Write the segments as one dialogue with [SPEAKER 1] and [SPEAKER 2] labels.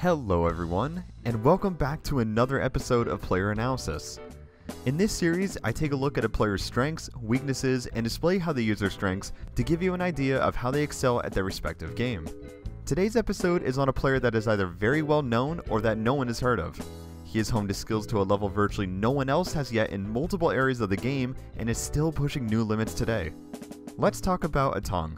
[SPEAKER 1] Hello everyone, and welcome back to another episode of Player Analysis. In this series, I take a look at a player's strengths, weaknesses, and display how they use their strengths to give you an idea of how they excel at their respective game. Today's episode is on a player that is either very well known or that no one has heard of. He has honed his skills to a level virtually no one else has yet in multiple areas of the game and is still pushing new limits today. Let's talk about Attang.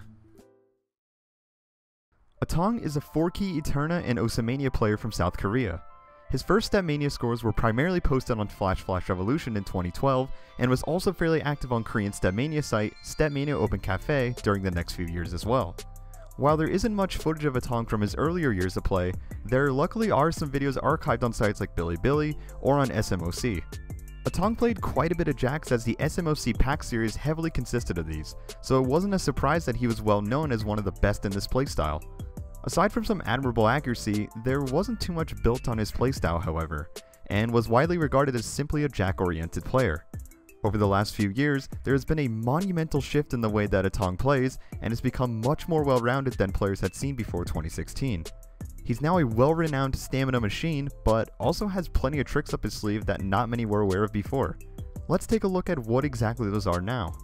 [SPEAKER 1] Attang is a 4-key Eterna and Osamania player from South Korea. His first StatMania scores were primarily posted on Flash Revolution in 2012 and was also fairly active on Korean StatMania site StatMania Open Cafe during the next few years as well. While there isn't much footage of Attang from his earlier years of play, there luckily are some videos archived on sites like Bilibili or on SMOC. Attang played quite a bit of jacks as the SMOC pack series heavily consisted of these, so it wasn't a surprise that he was well known as one of the best in this playstyle. Aside from some admirable accuracy, there wasn't too much built on his playstyle however, and was widely regarded as simply a jack-oriented player. Over the last few years, there has been a monumental shift in the way that Attang plays, and has become much more well-rounded than players had seen before 2016. He's now a well-renowned stamina machine, but also has plenty of tricks up his sleeve that not many were aware of before. Let's take a look at what exactly those are now.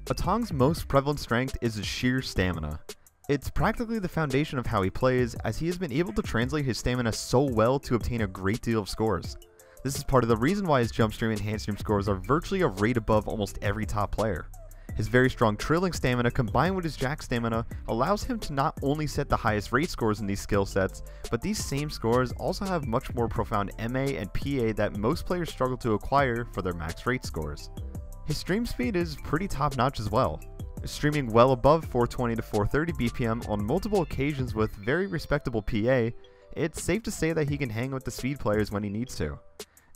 [SPEAKER 1] Attang's most prevalent strength is his sheer stamina. It's practically the foundation of how he plays, as he has been able to translate his stamina so well to obtain a great deal of scores. This is part of the reason why his jump stream and hand stream scores are virtually a rate above almost every top player. His very strong trilling stamina combined with his jack stamina allows him to not only set the highest rate scores in these skill sets, but these same scores also have much more profound MA and PA that most players struggle to acquire for their max rate scores. His stream speed is pretty top notch as well, streaming well above 420 to 430 BPM on multiple occasions with very respectable PA. It's safe to say that he can hang with the speed players when he needs to.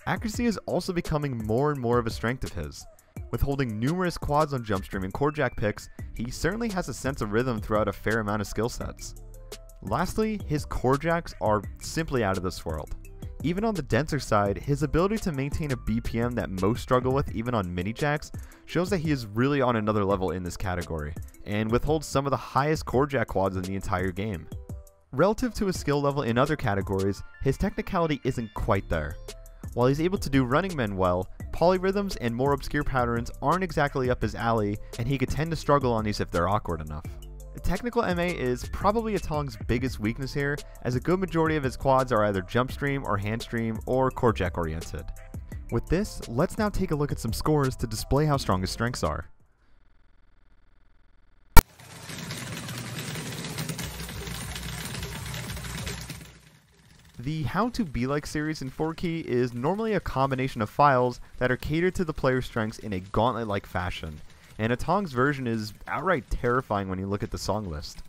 [SPEAKER 1] Accuracy is also becoming more and more of a strength of his. With holding numerous quads on jump stream and core jack picks, he certainly has a sense of rhythm throughout a fair amount of skill sets. Lastly, his core jacks are simply out of this world. Even on the denser side, his ability to maintain a BPM that most struggle with even on mini jacks shows that he is really on another level in this category, and withholds some of the highest core jack quads in the entire game. Relative to his skill level in other categories, his technicality isn't quite there. While he's able to do running men well, polyrhythms and more obscure patterns aren't exactly up his alley, and he could tend to struggle on these if they're awkward enough. Technical MA is probably Attang's biggest weakness here, as a good majority of his quads are either jump stream or hand stream or core jack oriented. With this, let's now take a look at some scores to display how strong his strengths are. The How to Be Like series in 4-key is normally a combination of files that are catered to the player's strengths in a gauntlet-like fashion, and Attang's version is outright terrifying when you look at the song list.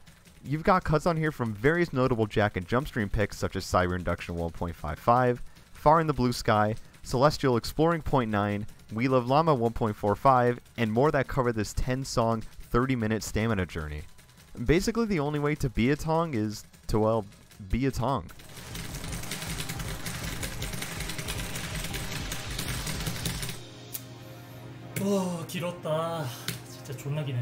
[SPEAKER 1] You've got cuts on here from various notable jack and jump stream picks such as Cyber Induction 1.55, Far in the Blue Sky, Celestial Exploring 0.9, We Love Llama 1.45, and more that cover this 10-song, 30-minute stamina journey. Basically, the only way to be Attang is to, well, be Attang.
[SPEAKER 2] 길었다. 진짜 존나 기네.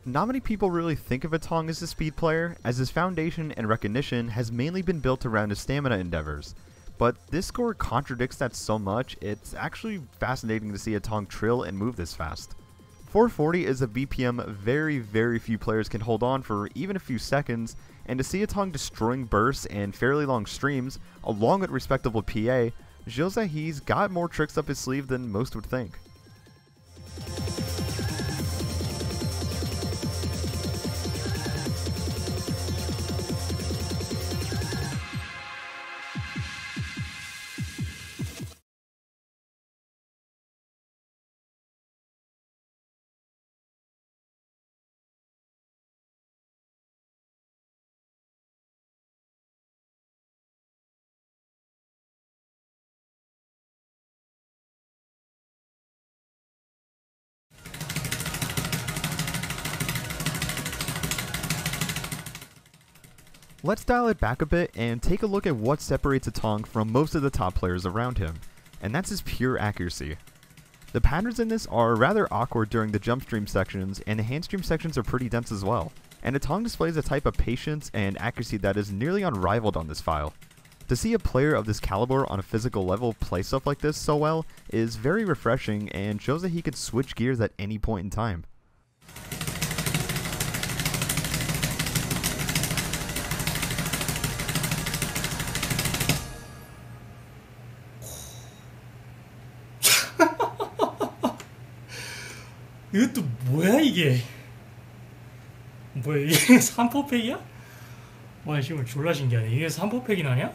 [SPEAKER 1] Not many people really think of Attang as a speed player, as his foundation and recognition has mainly been built around his stamina endeavors. But this score contradicts that so much, it's actually fascinating to see Attang trill and move this fast. 440 is a BPM very few players can hold on for even a few seconds, and to see Attang destroying bursts and fairly long streams, along with respectable PA, shows that he's got more tricks up his sleeve than most would think. Let's dial it back a bit and take a look at what separates Attang from most of the top players around him. and that's his pure accuracy. The patterns in this are rather awkward during the jump stream sections, and the hand stream sections are pretty dense as well. And Attang displays a type of patience and accuracy that is nearly unrivaled on this file. To see a player of this caliber on a physical level play stuff like this so well is very refreshing and shows that he could switch gears at any point in time.
[SPEAKER 2] 이것도 뭐야 이게? 뭐야 이게 3포팩이야? 와 지금 졸라 신기하네. 이게 3포팩이 나냐?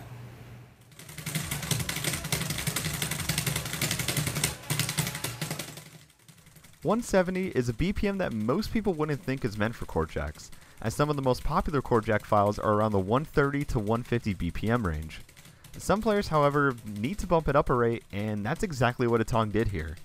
[SPEAKER 1] (170) is a BPM that most people wouldn't think is meant for chord jacks, as some of the most popular chord jack files are around the 130 to 150 BPM range. Some players, however, need to bump it up a rate, and that's exactly what Attang did here.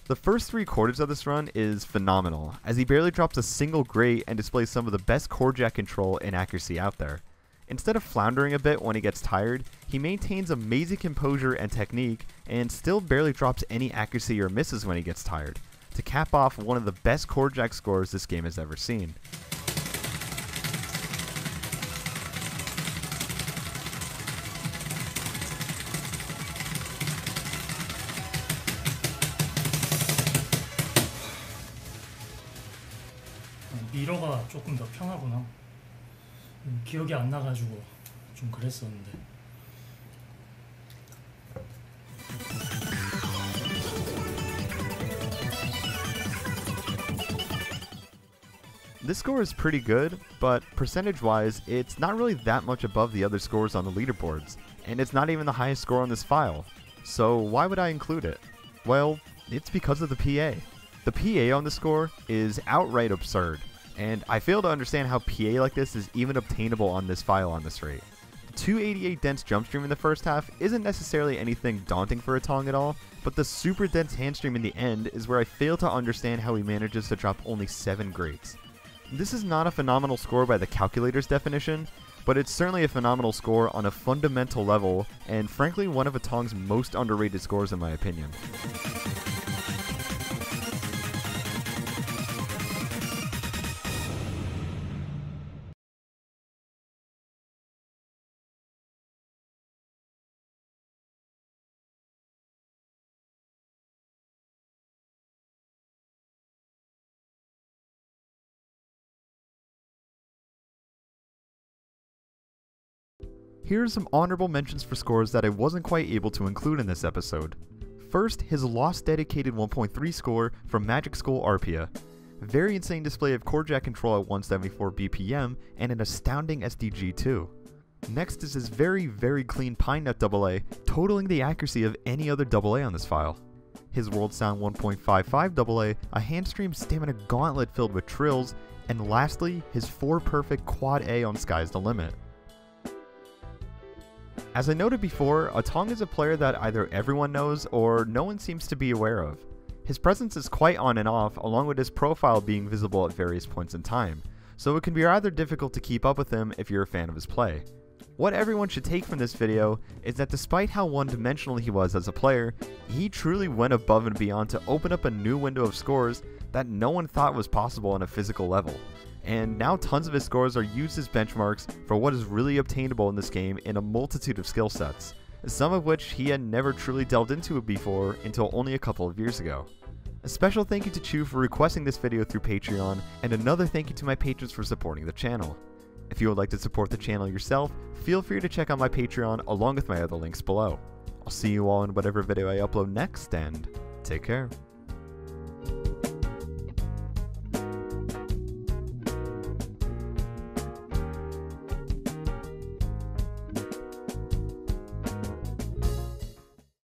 [SPEAKER 1] The first 3 quarters of this run is phenomenal, as he barely drops a single grate and displays some of the best chord jack control and accuracy out there. Instead of floundering a bit when he gets tired, he maintains amazing composure and technique, and still barely drops any accuracy or misses when he gets tired, to cap off one of the best chord jack scores this game has ever seen.
[SPEAKER 2] 미러가 조금 더 편하구나. 기억이 안 나가지고 좀 그랬었는데.
[SPEAKER 1] This score is pretty good, but percentage-wise, it's not really that much above the other scores on the leaderboards, and it's not even the highest score on this file. So why would I include it? Well, it's because of the PA. The PA on the score is outright absurd, and I fail to understand how PA like this is even obtainable on this file on this rate. The 288 dense jump stream in the first half isn't necessarily anything daunting for Attang at all, but the super dense hand stream in the end is where I fail to understand how he manages to drop only 7 grates. This is not a phenomenal score by the calculator's definition, but it's certainly a phenomenal score on a fundamental level, and frankly one of Attang's most underrated scores in my opinion. Here are some honorable mentions for scores that I wasn't quite able to include in this episode. First, his lost dedicated 1.3 score from Magic School Arpia. Very insane display of chord jack control at 174 BPM and an astounding SDG too. Next is his very clean Pine Nut AA, totaling the accuracy of any other AA on this file. His World Sound 1.55 AA, a hand stream stamina gauntlet filled with trills, and lastly, his 4 perfect Quad A on Sky's the Limit. As I noted before, Attang is a player that either everyone knows or no one seems to be aware of. His presence is quite on and off, along with his profile being visible at various points in time, so it can be rather difficult to keep up with him if you're a fan of his play. What everyone should take from this video is that despite how one-dimensional he was as a player, he truly went above and beyond to open up a new window of scores that no one thought was possible on a physical level. And now tons of his scores are used as benchmarks for what is really obtainable in this game in a multitude of skill sets, some of which he had never truly delved into before until only a couple of years ago. A special thank you to Chu for requesting this video through Patreon, and another thank you to my patrons for supporting the channel. If you would like to support the channel yourself, feel free to check out my Patreon along with my other links below. I'll see you all in whatever video I upload next, and take care.